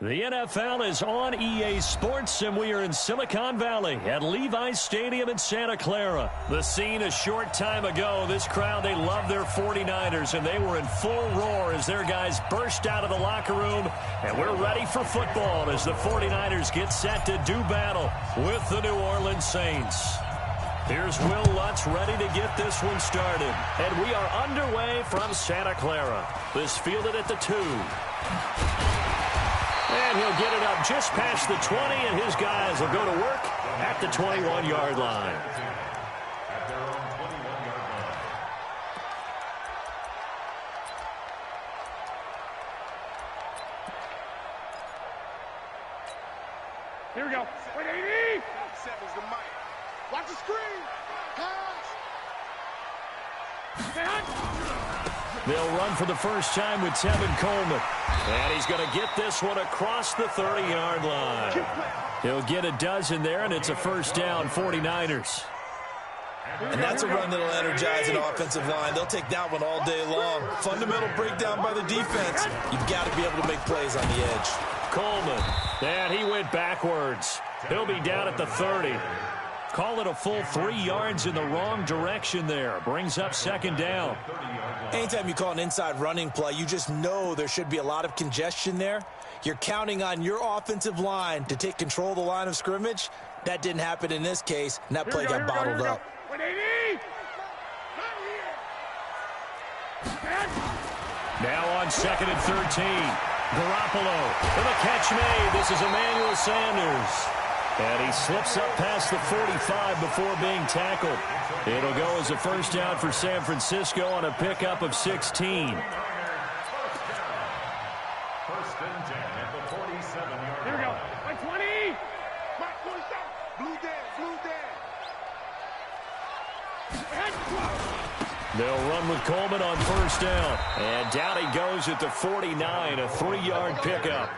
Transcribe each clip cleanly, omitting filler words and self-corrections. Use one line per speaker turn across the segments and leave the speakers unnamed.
The NFL is on EA Sports, and we are in Silicon Valley at Levi's Stadium in Santa Clara. The scene a short time ago. This crowd, they love their 49ers, and they were in full roar as their guys burst out of the locker room. And we're ready for football as the 49ers get set to do battle with the New Orleans Saints. Here's Will Lutz ready to get this one started. And we are underway from Santa Clara. This fielded at the 2. And he'll get it up just past the 20, and his guys will go to work at the 21-yard line.
Here we go. 180. Seven's the mic. Watch the screen.
They'll run for the first time with Tevin Coleman. And he's going to get this one across the 30-yard line. He'll get a dozen there, and it's a first down, 49ers.
And that's a run that'll energize an offensive line. They'll take that one all day long. Fundamental breakdown by the defense. You've got to be able to make plays on the edge.
Coleman, and he went backwards. He'll be down at the 30. Call it a full 3 yards in the wrong direction there. Brings up second down.
Anytime you call an inside running play, you just know there should be a lot of congestion there. You're counting on your offensive line to take control of the line of scrimmage. That didn't happen in this case, and that play got bottled up.
180.
Now on second and 13. Garoppolo with a catch made. This is Emmanuel Sanders. And he slips up past the 45 before being tackled. It'll go as a first down for San Francisco on a pickup of 16.
Here we go. 120. Mark 47. Blue down.
They'll run with Coleman on first down. And down he goes at the 49, a 3-yard pickup.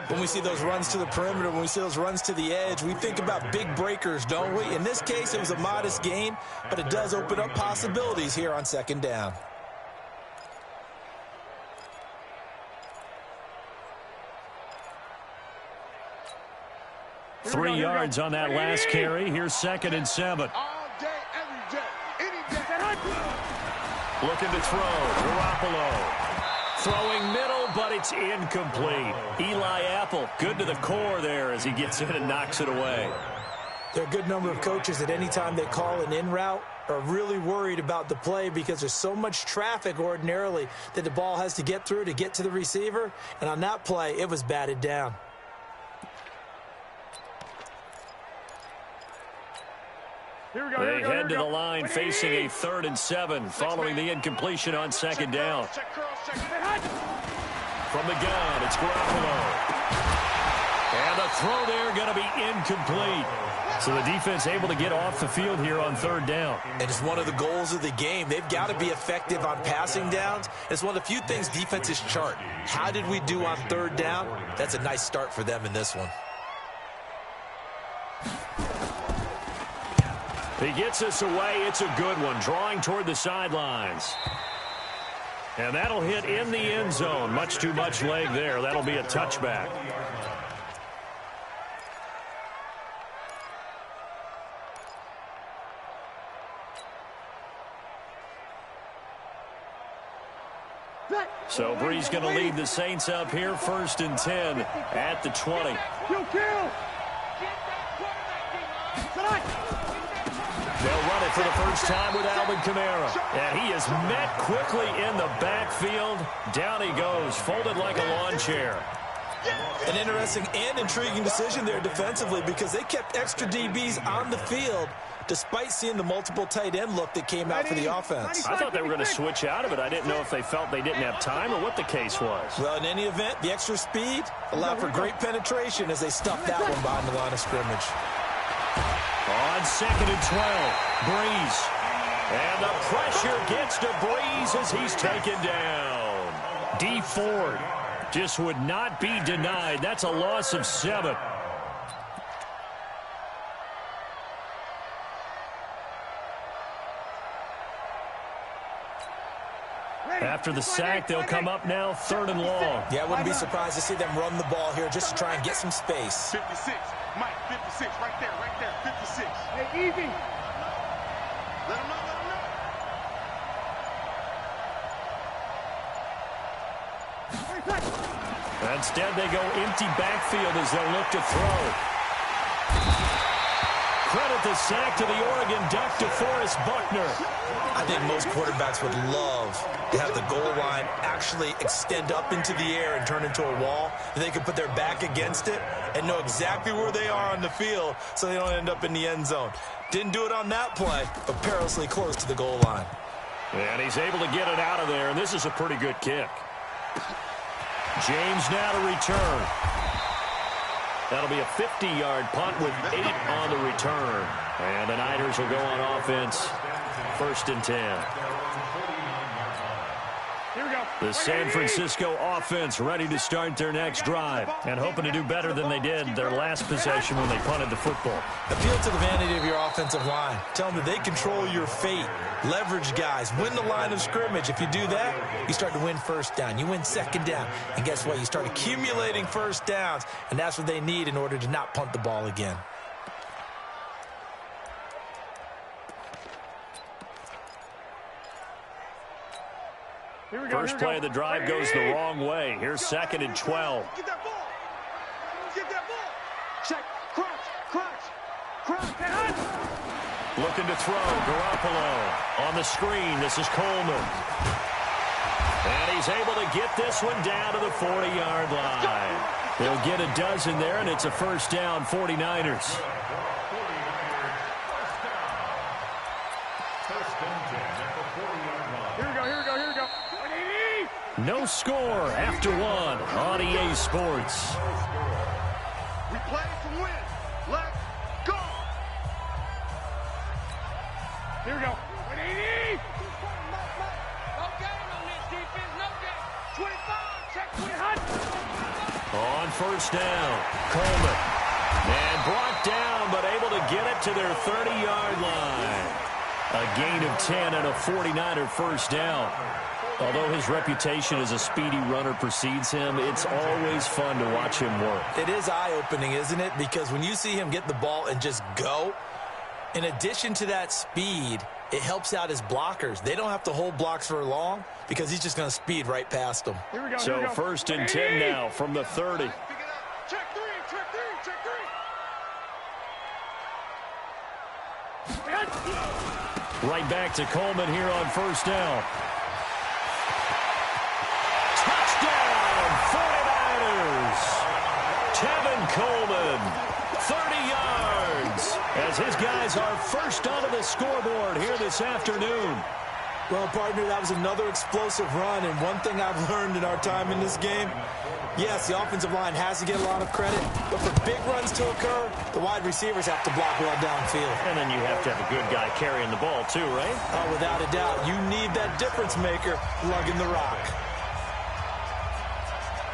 When we see those runs to the perimeter, when we see those runs to the edge, we think about big breakers, don't we? In this case, it was a modest gain, but it does open up possibilities here on second down.
Three yards on that last carry. Here's second and 7.
All day, every day, any day.
Looking to throw. Garoppolo. Throwing middle, but it's incomplete. Eli Apple, good to the core there as he gets in and knocks it away.
There are a good number of coaches that any time they call an in route are really worried about the play because there's so much traffic ordinarily that the ball has to get through to get to the receiver. And on that play, it was batted down.
They head to the line facing a 3rd and 7 following the incompletion on second down. From the gun, it's Garoppolo. And the throw there going to be incomplete. So the defense able to get off the field here on 3rd down.
And it's one of the goals of the game. They've got to be effective on passing downs. It's one of the few things defenses chart. How did we do on 3rd down? That's a nice start for them in this one.
He gets us away. It's a good one. Drawing toward the sidelines. And that'll hit in the end zone. Much too much leg there. That'll be a touchback. So Bree's going to lead the Saints up here. 1st and 10 at the 20. They'll run it for the first time with Alvin Kamara. And he is met quickly in the backfield. Down he goes, folded like a lawn chair.
An interesting and intriguing decision there defensively because they kept extra DBs on the field despite seeing the multiple tight end look that came out for the offense.
I thought they were going to switch out of it. I didn't know if they felt they didn't have time or what the case was.
Well, in any event, the extra speed allowed for great penetration as they stuffed that one behind the line of scrimmage.
On 2nd and 12, Breeze. And the pressure gets to Breeze as he's taken down. D Ford just would not be denied. That's a loss of 7. After the sack, they'll come up now 3rd and long.
Yeah, I wouldn't be surprised to see them run the ball here just to try and get some space.
56. Mike, 56. Right there. 56. Hey, easy. Let him know.
Instead, they go empty backfield as they'll look to throw. Credit the sack to the Oregon Duck, DeForest Buckner.
I think most quarterbacks would love to have the goal line actually extend up into the air and turn into a wall. And they can put their back against it and know exactly where they are on the field so they don't end up in the end zone. Didn't do it on that play, but perilously close to the goal line.
And he's able to get it out of there, and this is a pretty good kick. James now to return. That'll be a 50-yard punt with 8 on the return. And the Niners will go on offense. 1st and 10.
Here we go.
The San Francisco offense ready to start their next drive and hoping to do better than they did their last possession when they punted the football.
Appeal to the vanity of your offensive line. Tell them that they control your fate. Leverage guys. Win the line of scrimmage. If you do that, you start to win 1st down. You win 2nd down. And guess what? You start accumulating 1st downs. And that's what they need in order to not punt the ball again.
First play of the drive goes the wrong way. Here's 2nd and 12.
Get that ball. Check. Crunch.
Looking to throw. Garoppolo on the screen. This is Coleman. And he's able to get this one down to the 40-yard line. They'll get a dozen there, and it's a 1st down, 49ers. No score after 1 on EA Sports.
We play to win. Let's go. Here we go. 180. No game on this defense. No game. 25. Check 20.
On 1st down, Coleman. And brought down, but able to get it to their 30-yard line. A gain of 10 and a 49er 1st down. Although his reputation as a speedy runner precedes him, it's always fun to watch him work.
It is eye-opening, isn't it? Because when you see him get the ball and just go, in addition to that speed, it helps out his blockers. They don't have to hold blocks for long because he's just going to speed right past them.
Here we go.
So 1st and 10 now from the 30.
Check 3.
Right back to Coleman here on 1st down. Touchdown, 49ers. Tevin Coleman, 30 yards, as his guys are first onto the scoreboard here this afternoon.
Well, partner, that was another explosive run, and one thing I've learned in our time in this game, yes, the offensive line has to get a lot of credit, but for big runs to occur, the wide receivers have to block well downfield.
And then you have to have a good guy carrying the ball too, right?
Oh, without a doubt. You need that difference maker lugging the rock.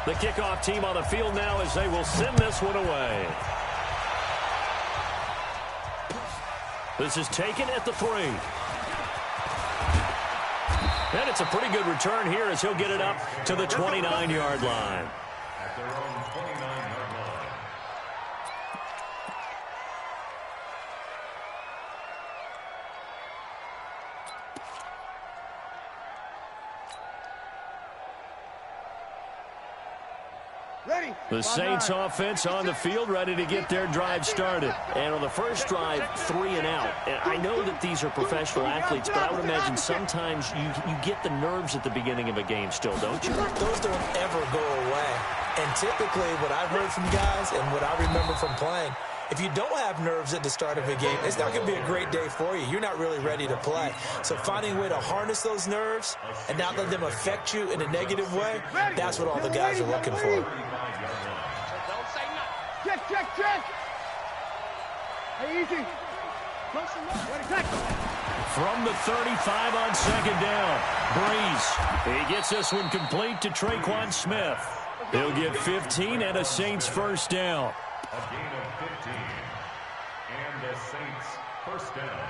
The kickoff team on the field now as they will send this one away. This is taken at the 3. And it's a pretty good return here as he'll get it up to the 29-yard line.
At their own 29-yard line.
Ready.
The Saints offense on the field, ready to get their drive started. And on the first drive, 3 and out. And I know that these are professional athletes, but I would imagine sometimes you get the nerves at the beginning of a game still, don't you?
Those don't ever go away. And typically what I've heard from guys and what I remember from playing, if you don't have nerves at the start of a game, it's not going to be a great day for you. You're not really ready to play. So finding a way to harness those nerves and not let them affect you in a negative way, that's what all the guys are looking for.
Don't say nothing. Check. Hey, easy. Close enough. Ready, check.
From the 35 on 2nd down, Breeze. He gets this one complete to Traquan Smith. He'll get 15 and a Saints 1st down.
A gain of 15. And the Saints 1st down.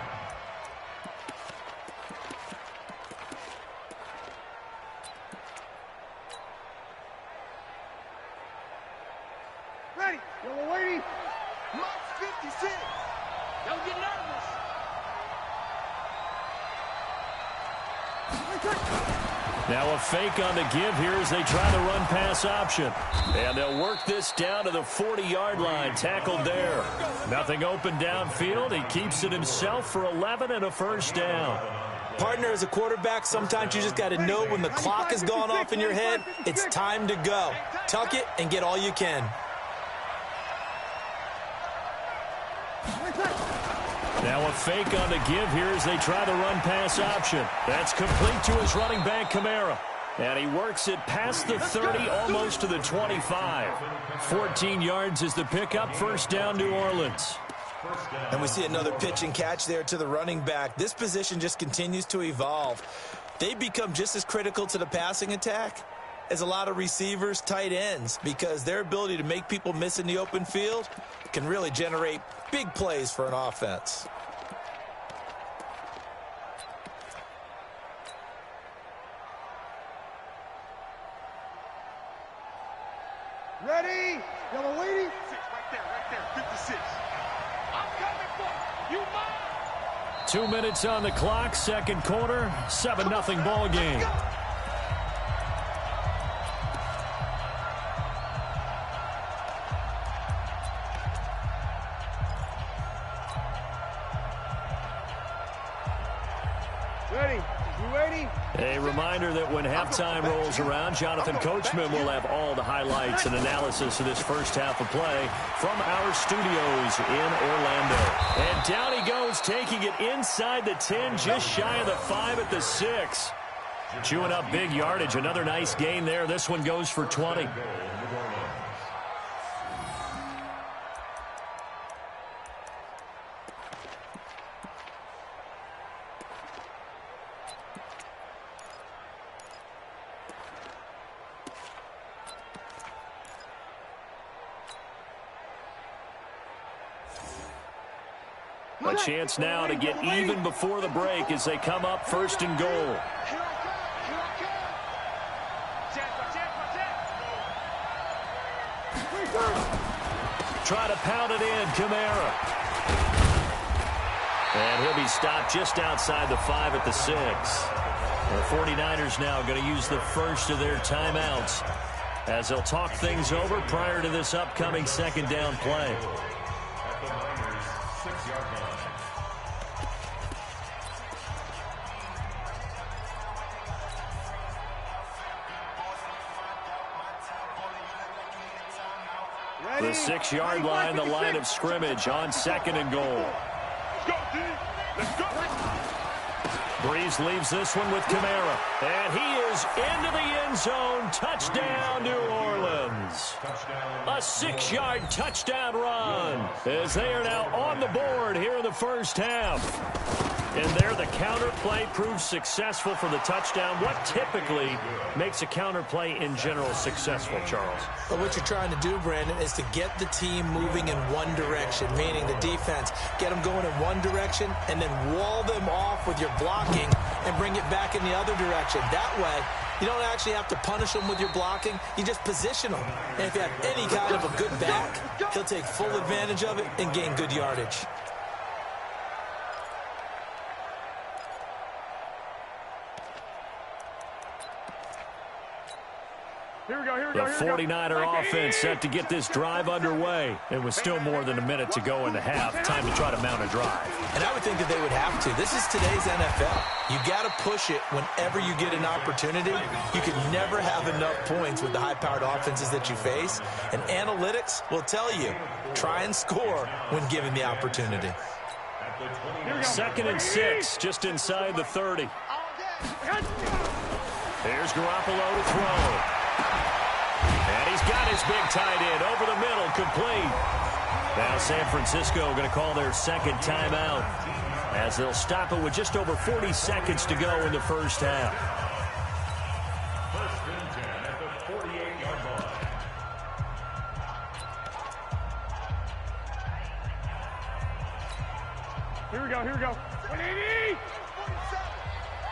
Now a fake on the give here as they try the run-pass option. And they'll work this down to the 40-yard line. Tackled there. Nothing open downfield. He keeps it himself for 11 and a first down.
Partner, as a quarterback, sometimes you just got to know when the clock has gone off in your head, it's time to go. Tuck it and get all you can.
Now a fake on the give here as they try the run-pass option. That's complete to his running back, Kamara. And he works it past the 30, almost to the 25. 14 yards is the pickup. First down, New Orleans.
And we see another pitch and catch there to the running back. This position just continues to evolve. They become just as critical to the passing attack as a lot of receivers, tight ends, because their ability to make people miss in the open field can really generate big plays for an offense.
Ready? Y'all waiting? Right there, 56. I'm coming for you. You mine.
2 minutes on the clock, second quarter, 7-0 ball game.
Ready? You ready?
A reminder that when halftime rolls around, Jonathan Coachman will have all the highlights and analysis of this first half of play from our studios in Orlando. And down he goes, taking it inside the 10, just shy of the 5 at the 6. Chewing up big yardage. Another nice gain there. This one goes for 20. A chance now to get even before the break as they come up first and goal. Try to pound it in, Kamara. And he'll be stopped just outside the 5 at the 6. The 49ers now going to use the first of their timeouts as they'll talk things over prior to this upcoming second down play. The 6-yard line, the line of scrimmage on second and goal.
Let's go.
Breeze leaves this one with Kamara. And he is into the end zone. Touchdown, New Orleans. A 6-yard touchdown run as they are now on the board here in the first half. And there the counter play proves successful for the touchdown. What typically makes a counter play in general successful, Charles?
But what you're trying to do, Brandon, is to get the team moving in one direction, meaning the defense. Get them going in one direction and then wall them off with your blocking and bring it back in the other direction. That way, you don't actually have to punish them with your blocking. You just position them. And if you have any kind of a good back, he'll take full advantage of it and gain good yardage.
The 49er offense set to get this drive underway. It was still more than a minute to go in the half. Time to try to mount a drive.
And I would think that they would have to. This is today's NFL. You got to push it whenever you get an opportunity. You can never have enough points with the high-powered offenses that you face. And analytics will tell you, try and score when given the opportunity.
2nd and 6, just inside the 30. Here's Garoppolo to throw. And he's got his big tight end over the middle, complete. Now San Francisco going to call their second timeout as they'll stop it with just over 40 seconds to go in the first half.
1st and 10 at the 48-yard line.
Here we go. 180.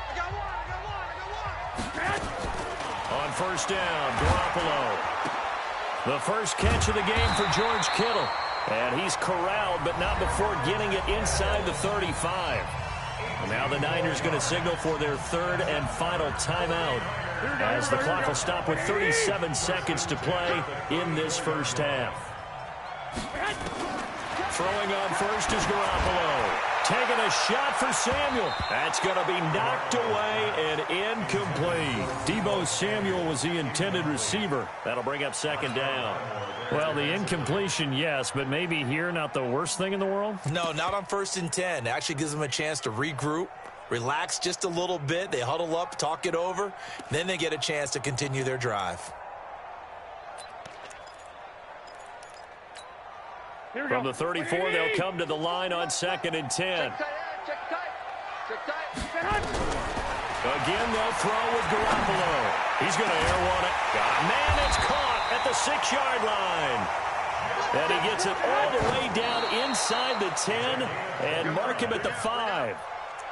I got one.
On first down, Garoppolo. The first catch of the game for George Kittle. And he's corralled, but not before getting it inside the 35. And Now the Niners going to signal for their third and final timeout, as the clock will stop with 37 seconds to play in this first half. Throwing on first is Garoppolo. Taking a shot for Samuel. That's going to be knocked away and incomplete. Deebo Samuel was the intended receiver. That'll bring up second down. Well, the incompletion, yes, but maybe here not the worst thing in the world?
No, not on 1st and 10. It actually gives them a chance to regroup, relax just a little bit. They huddle up, talk it over. Then they get a chance to continue their drive.
From the 34, they'll come to the line on 2nd and 10. Again, they'll throw with Garoppolo. He's going to air one it. Got a man that's caught at the 6-yard line. And he gets it all the way down inside the 10 and mark him at the 5.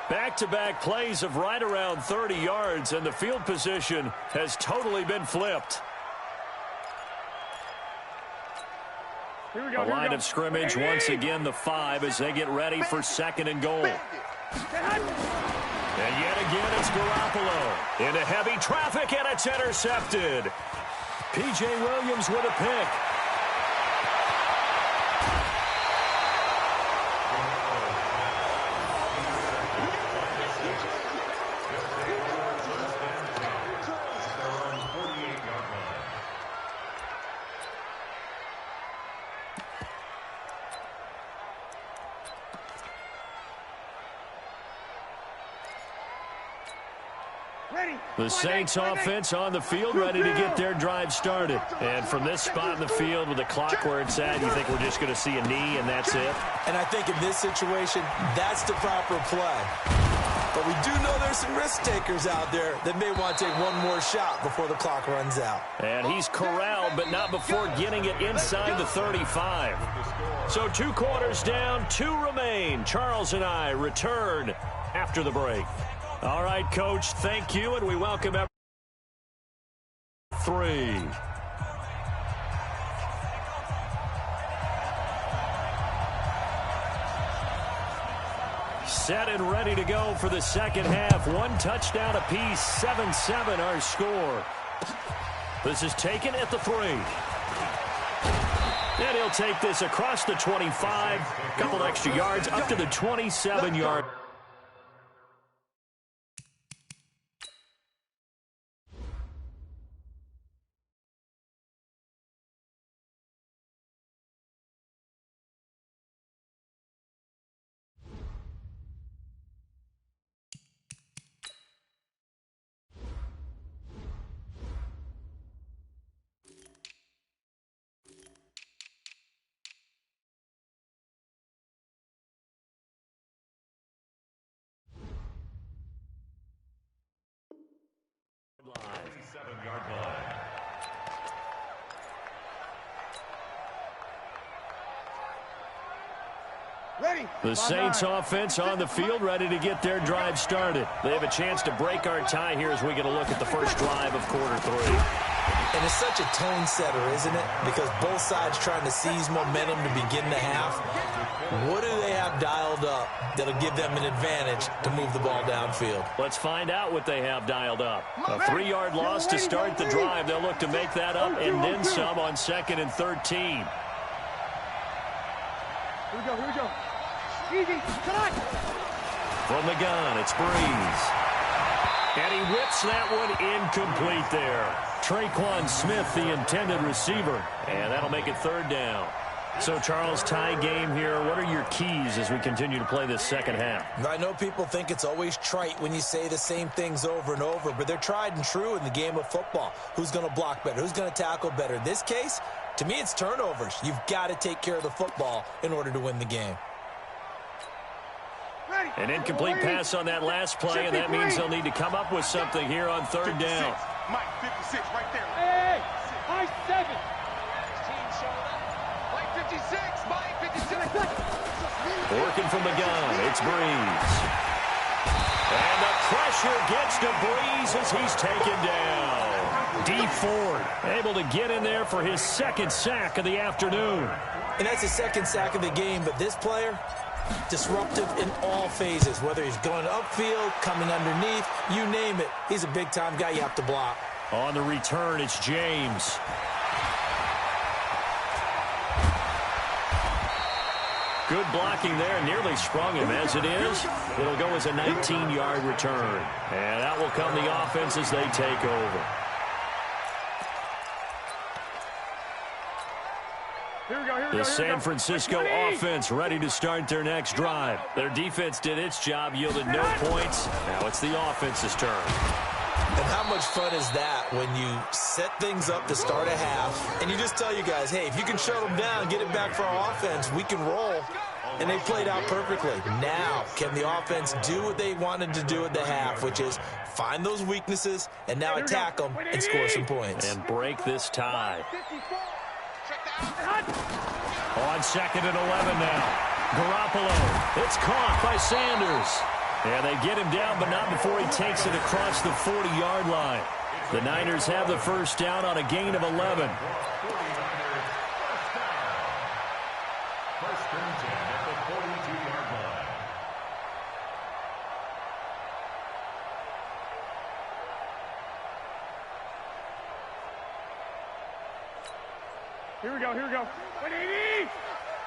Back-to-back plays of right around 30 yards, and the field position has totally been flipped. A line of scrimmage, once again the 5 as they get ready for 2nd and goal. And yet again it's Garoppolo into heavy traffic, and it's intercepted. P.J. Williams with a pick. The Saints offense on the field, ready to get their drive started. And from this spot in the field with the clock where it's at, you think we're just going to see a knee and that's it?
And I think in this situation, that's the proper play. But we do know there's some risk takers out there that may want to take one more shot before the clock runs out.
And he's corralled, but not before getting it inside the 35. So 2 quarters down, 2 remain. Charles and I return after the break. All right, Coach, thank you, and we welcome everyone. 3. Set and ready to go for the second half. 1 touchdown apiece, 7-7 our score. This is taken at the 3. And he'll take this across the 25, couple extra yards, up to the 27-yard. The Saints offense on the field, ready to get their drive started. They have a chance to break our tie here as we get a look at the first drive of quarter 3.
And it's such a tone setter, isn't it? Because both sides trying to seize momentum to begin the half. What do they have dialed up that'll give them an advantage to move the ball downfield?
Let's find out what they have dialed up. A 3-yard loss to start the drive. They'll look to make that up and then some on 2nd and 13.
Here we go. Easy, tonight.
From the gun, it's Breeze. And he whips that one incomplete there. Traquan Smith, the intended receiver. And that'll make it 3rd down. So, Charles, tie game here. What are your keys as we continue to play this second half?
I know people think it's always trite when you say the same things over and over, but they're tried and true in the game of football. Who's going to block better? Who's going to tackle better? In this case, to me, it's turnovers. You've got to take care of the football in order to win the game.
An incomplete pass on that last play, and that means they'll need to come up with something here on 3rd down.
Mike, 56 right there. Hey, Mike 7. Mike 56, Mike 56.
Working from the gun, it's Breeze. And the pressure gets to Breeze as he's taken down. D. Ford able to get in there for his 2nd sack of the afternoon.
And that's his 2nd sack of the game, but this player, Disruptive in all phases, whether he's going upfield, coming underneath, you name it. He's a big-time guy you have to block.
On the return, it's James. Good blocking there. Nearly sprung him. As it is, it'll go as a 19-yard return. And that will come the offense as they take over. The San Francisco offense ready to start their next drive. Their defense did its job, yielded no points. Now it's the offense's turn.
And how much fun is that when you set things up to start a half, and you just tell you guys, hey, if you can shut them down, get it back for our offense, we can roll. And they played out perfectly. Now, can the offense do what they wanted to do at the half, which is find those weaknesses and now attack them and score some points.
And break this tie. On 2nd and 11 now. Garoppolo. It's caught by Sanders. And they get him down, but not before he takes it across the 40-yard line. The Niners have the first down on a gain of 11.
First and 10 at the 42-yard line.
Here we go, here we go. 180!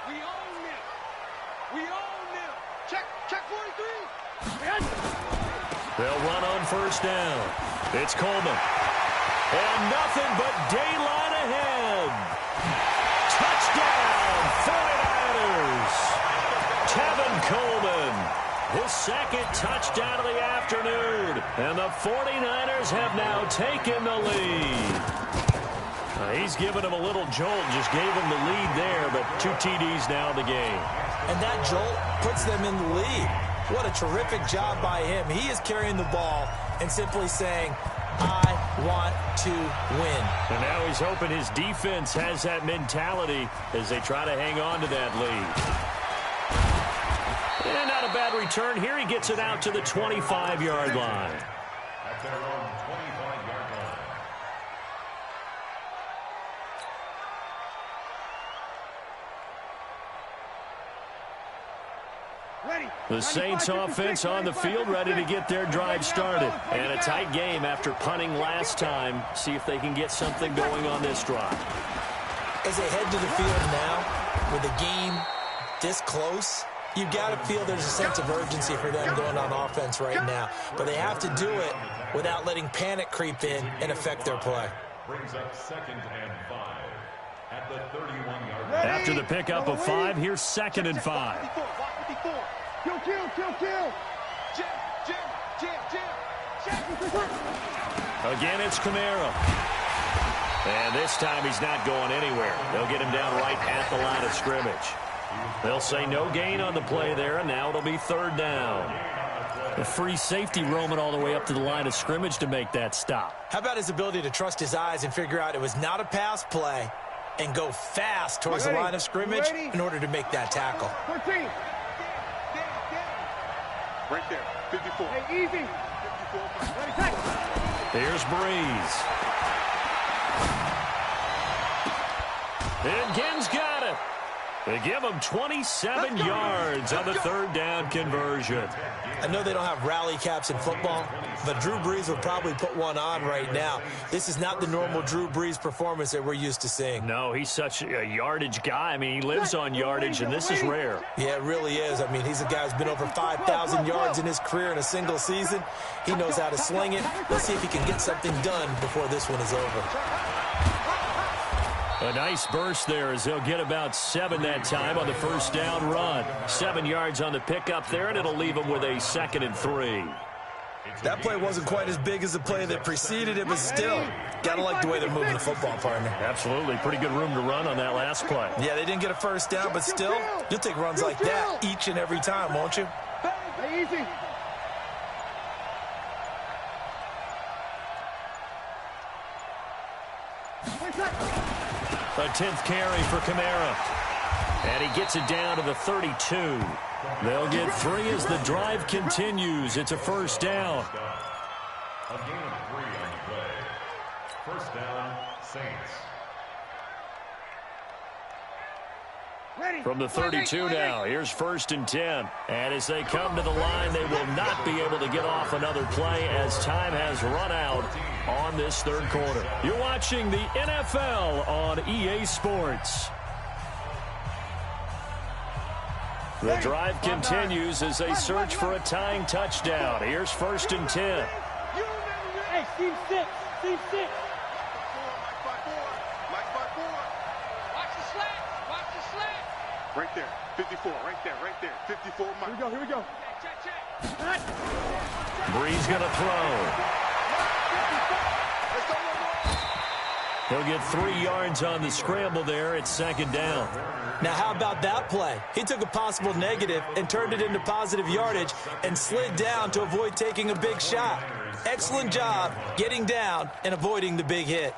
We own it. We own it. Check 43.
They'll run on first down. It's Coleman. And nothing but daylight ahead. Touchdown, 49ers. Tevin Coleman. His second touchdown of the afternoon. And the 49ers have now taken the lead. He's given him a little jolt, just gave him the lead there, but 2 TDs now in the game.
And that jolt puts them in the lead. What a terrific job by him. He is carrying the ball and simply saying, I want to win.
And now he's hoping his defense has that mentality as they try to hang on to that lead. And not a bad return. Here he gets it out to the 25-yard line.
At their own 25-yard line.
The Saints offense on the field ready to get their drive started. And a tight game after punting last time. See if they can get something going on this drive.
As they head to the field now, with the game this close, you've got to feel there's a sense of urgency for them going on offense right now. But they have to do it without letting panic creep in and affect their play.
Brings up 2nd and 5 at the 31-yard line.
After the pickup of 5, here's 2nd and 5.
Kill.
Again, it's Kamara. And this time he's not going anywhere. They'll get him down right at the line of scrimmage. They'll say no gain on the play there, and now it'll be 3rd down. A free safety roaming all the way up to the line of scrimmage to make that stop.
How about his ability to trust his eyes and figure out it was not a pass play and go fast towards the line of scrimmage in order to make that tackle.
14. Right there, 54. Hey, easy. 54.
Here's Breeze. And Ginn's got it. They give him 27 yards on the 3rd down conversion.
I know they don't have rally caps in football, but Drew Brees will probably put one on right now. This is not the normal Drew Brees performance that we're used to seeing.
No, he's such a yardage guy. I mean, he lives on yardage, and this is rare.
Yeah, it really is. I mean, he's a guy who's been over 5,000 yards in his career in a single season. He knows how to sling it. Let's see if he can get something done before this one is over.
A nice burst there as they'll get about 7 that time on the first down run. 7 yards on the pickup there, and it'll leave them with a 2nd and 3.
That play wasn't quite as big as the play that preceded it, but still, got to like the way they're moving the football, partner.
Absolutely. Pretty good room to run on that last play.
Yeah, they didn't get a first down, but still, you'll take runs like that each and every time, won't you?
Hey, easy.
A 10th carry for Kamara. And he gets it down to the 32. They'll get 3 as the drive continues. It's a first down.
A gain of 3 on the play. First down, Saints.
From the 32 now, here's 1st and 10. And as they come to the line, they will not be able to get off another play as time has run out on this third quarter. You're watching the NFL on EA Sports. The drive continues as they search for a tying touchdown. Here's 1st and 10.
Hey, Steve 6. Steve 6.
Right there, 54, right there, 54, Mike. Here we go. Check.
Bree's going to throw. He'll get 3 yards on the scramble there. It's 2nd down.
Now, how about that play? He took a possible negative and turned it into positive yardage and slid down to avoid taking a big shot. Excellent job getting down and avoiding the big hit.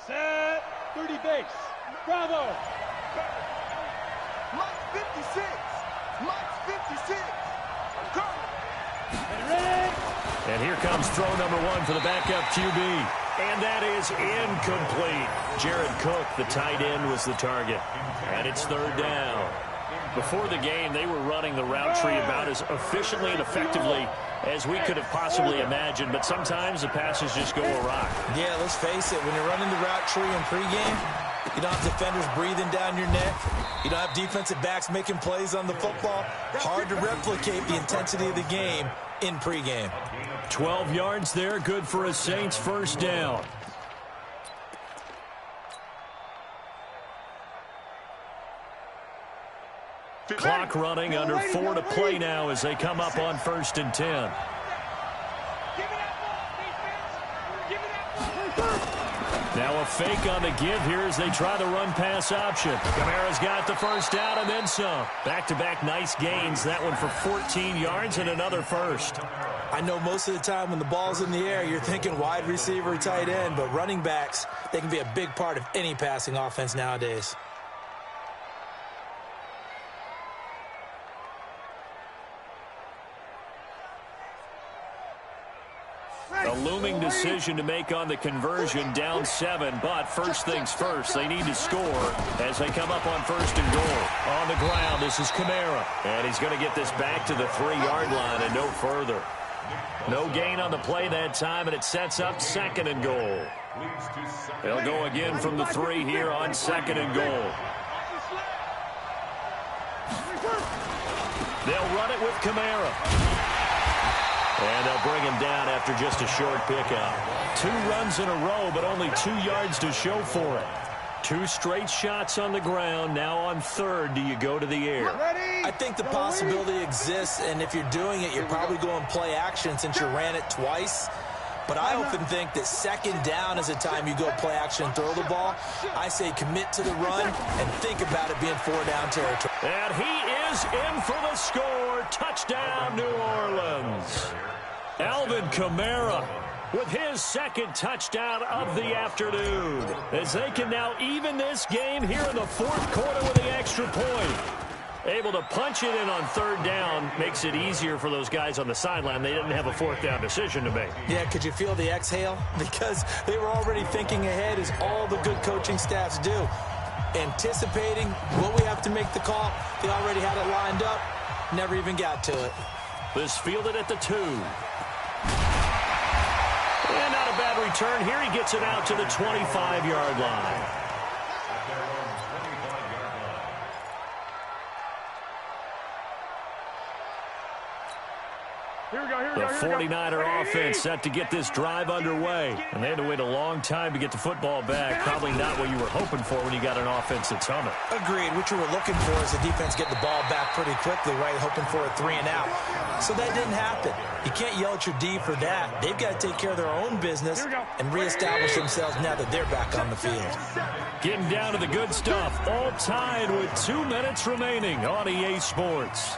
Set. 30 base. Bravo.
Mike's 56. Mike's 56.
And here comes throw number 1 for the backup QB. And that is incomplete. Jared Cook, the tight end, was the target. And it's 3rd down. Before the game, they were running the route tree about as efficiently and effectively as we could have possibly imagined, but sometimes the passes just go awry.
Yeah, let's face it, when you're running the route tree in pregame, you don't have defenders breathing down your neck. You don't have defensive backs making plays on the football. Hard to replicate the intensity of the game in pregame.
12 yards there, good for a Saints 1st down. Clock running, under 4 to play now as they come up on 1st and 10. Now a fake on the give here as they try the run-pass option. Kamara's got the 1st down and then some. Back-to-back nice gains. That one for 14 yards and another 1st.
I know most of the time when the ball's in the air, you're thinking wide receiver, tight end, but running backs, they can be a big part of any passing offense nowadays.
A looming decision to make on the conversion, down 7, but first things first, they need to score as they come up on 1st and goal. On the ground, this is Kamara, and he's going to get this back to the 3-yard line and no further. No gain on the play that time, and it sets up 2nd and goal. They'll go again from the 3 here on 2nd and goal. They'll run it with Kamara. And they'll bring him down after just a short pickup. 2 runs in a row, but only 2 yards to show for it. 2 straight shots on the ground. Now on 3rd, do you go to the air?
I think the possibility exists, and if you're doing it, you're probably going play action since you ran it twice. But I often think that 2nd down is a time you go play action and throw the ball. I say commit to the run and think about it being 4-down territory.
And he is in for the score. Touchdown, New Orleans. Alvin Kamara with his 2nd touchdown of the afternoon, as they can now even this game here in the 4th quarter with the extra point. Able to punch it in on 3rd down makes it easier for those guys on the sideline. They didn't have a 4th down decision to make.
Yeah, could you feel the exhale? Because they were already thinking ahead, as all the good coaching staffs do. Anticipating what we have to make the call. They already had it lined up. Never even got to it.
This fielded at the 2. And not a bad return. Here he gets it out to the 25-yard line. The 49er offense set to get this drive underway. And they had to wait a long time to get the football back. Probably not what you were hoping for when you got an offense that's humming.
Agreed. What you were looking for is the defense get the ball back pretty quickly, right? Hoping for a 3 and out. So that didn't happen. You can't yell at your D for that. They've got to take care of their own business and reestablish themselves now that they're back on the field.
Getting down to the good stuff. All tied with 2 minutes remaining on EA Sports.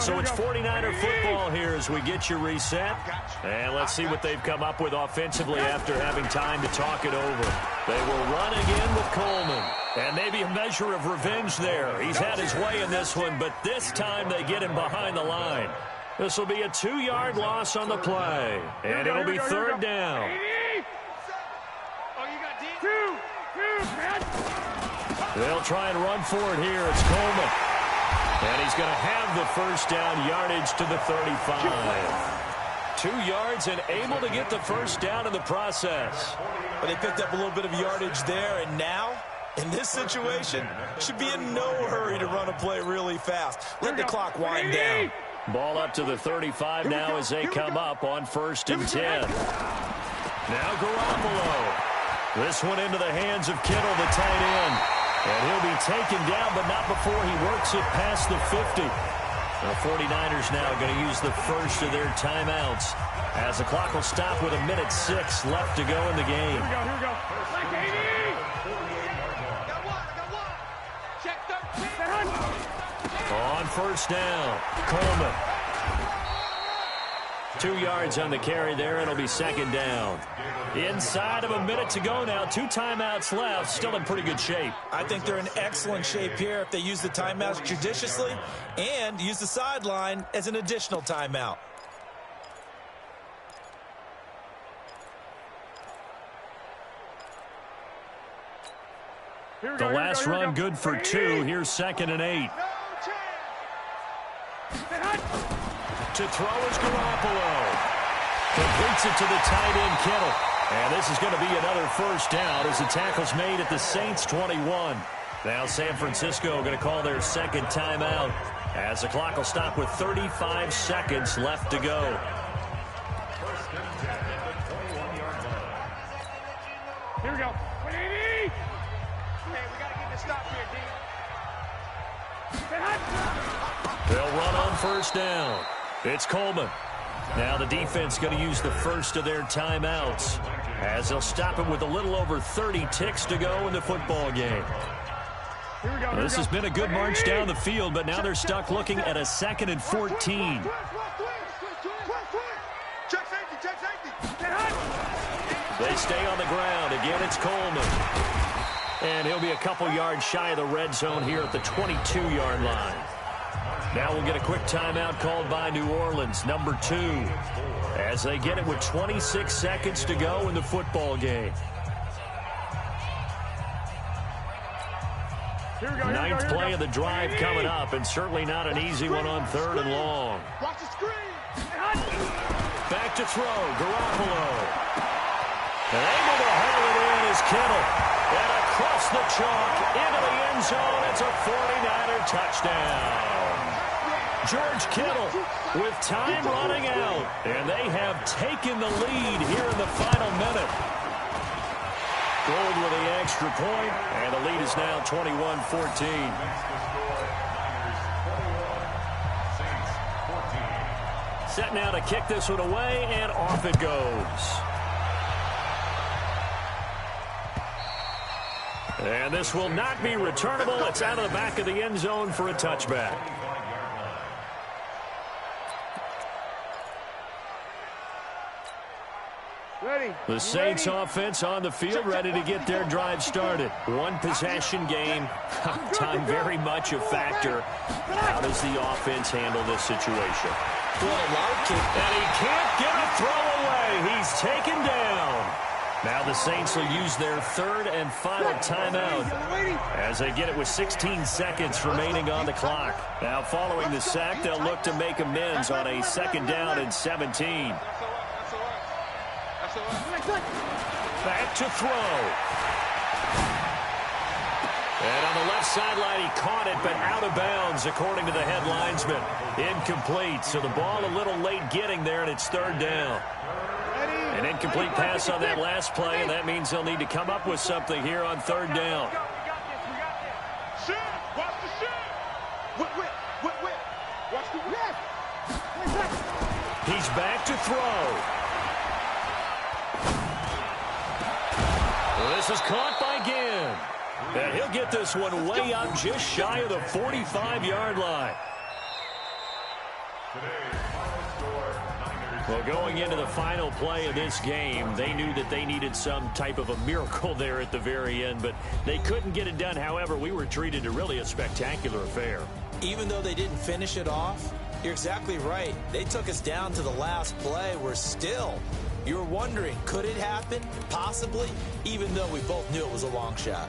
So it's 49er football here as we get you reset. And let's see what they've come up with offensively after having time to talk it over. They will run again with Coleman. And maybe a measure of revenge there. He's had his way in this one, but this time they get him behind the line. This will be a 2-yard loss on the play. And it'll be third down. They'll try and run for it here. It's Coleman. And he's going to have the first down yardage to the 35. 2 yards and able to get the first down in the process.
But they picked up a little bit of yardage there, and now, in this situation, should be in no hurry to run a play really fast. Let the clock wind down.
Ball up to the 35 now as they come up on 1st and 10. Now Garoppolo. This one into the hands of Kittle, the tight end. And he'll be taken down, but not before he works it past the 50. The 49ers now going to use the first of their timeouts as the clock will stop with 1:06 left to go in the game.
Here we go. Like 80. Got one. Check 13.
On 1st down, Coleman. 2 yards on the carry there. It'll be 2nd down. Inside of a minute to go now. 2 timeouts left. Still in pretty good shape.
I think they're in excellent shape here if they use the timeouts judiciously and use the sideline as an additional timeout.
The last run good for 2. Here's 2nd and 8. To throw is Garoppolo. Completes it to the tight end, Kittle. And this is going to be another first down as the tackle's made at the Saints' 21. Now San Francisco going to call their 2nd timeout as the clock will stop with 35 seconds left to go.
Here we go. 180. Man, we got to get this stop here, D.
They'll run on 1st down. It's Coleman. Now the defense going to use the first of their timeouts as they'll stop it with a little over 30 ticks to go in the football game. Well, this has been a good march down the field, but now they're stuck looking at a 2nd and 14. They stay on the ground. Again, it's Coleman. And he'll be a couple yards shy of the red zone here at the 22-yard line. Now we'll get a quick timeout called by New Orleans, number 2, as they get it with 26 seconds to go in the football game. Ninth play of the drive coming up, and certainly not an easy one on 3rd and long.
Watch the screen.
Back to throw, Garoppolo. And able to haul it in is Kittle. And across the chalk into the end zone, it's a 49er touchdown. George Kittle with time running out, and they have taken the lead here in the final minute. Gold with the extra point, and the lead is now 21-14. Set now to kick this one away, and off it goes. And this will not be returnable. It's out of the back of the end zone for a touchback. The Saints offense on the field, ready to get their drive started. One possession game. Time very much a factor. How does the offense handle this situation? And he can't get a throw away. He's taken down. Now the Saints will use their 3rd and final timeout as they get it with 16 seconds remaining on the clock. Now following the sack, they'll look to make amends on a 2nd down and 17. Back to throw. And on the left sideline, he caught it, but out of bounds, according to the head linesman. Incomplete, so the ball a little late getting there, and it's 3rd down. An incomplete pass on that last play, and that means they'll need to come up with something here on 3rd down. He's back to throw. This is caught by Ginn. And he'll get this one way up just shy of the 45-yard line. Well, going into the final play of this game, they knew that they needed some type of a miracle there at the very end, but they couldn't get it done. However, we were treated to really a spectacular affair.
Even though they didn't finish it off, you're exactly right. They took us down to the last play. We're still, you're wondering, could it happen? Possibly, even though we both knew it was a long shot.